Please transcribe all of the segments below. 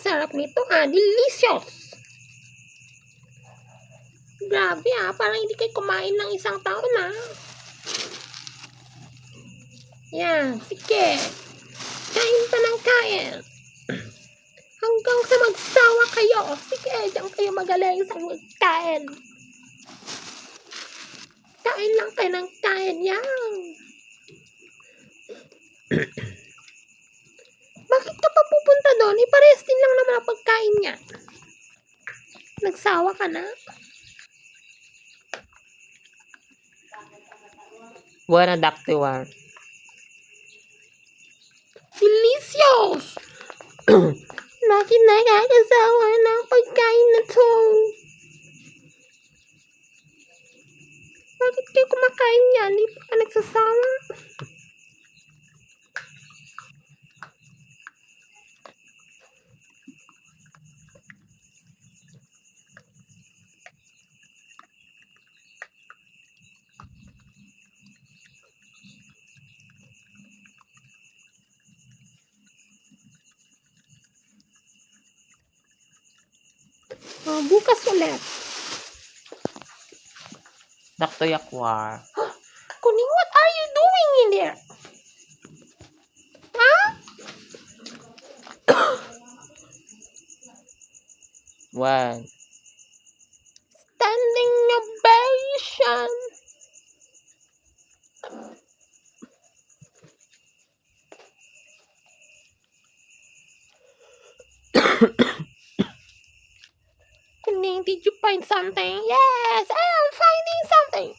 Sarap nito delicious. Grabe parang hindi kayo kumain ng isang taon Yan, sige. Kain pa ng kain. Hanggang sa magsawa kayo. Sige, diyan kayo magaling sa magkain. Kain lang kayo ng kain yan. Bakit ka pa pupunta doon? Iparehas din lang naman ang pagkain niya. Nagsawa ka na? Buena daktiwar. Delicious! Bakit nakakasawa ng pagkain na to? Bakit kayo kumakain yan? Hindi pa ka nagsasawa? Bukas ulit. Daktoyakwar. Kuning, what are you doing in there? One. Standing ovation. Kuning, did you find something? Yes, I am finding something.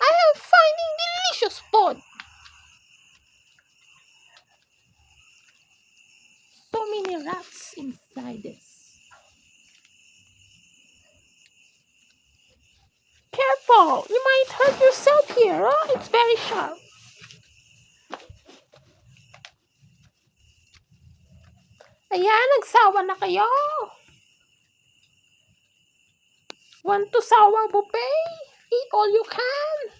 I am finding delicious food. So many rats inside this. Careful, you might hurt yourself here. It's very sharp. Ayan, nagsawa na kayo. Want to sawa buffet? Eat all you can.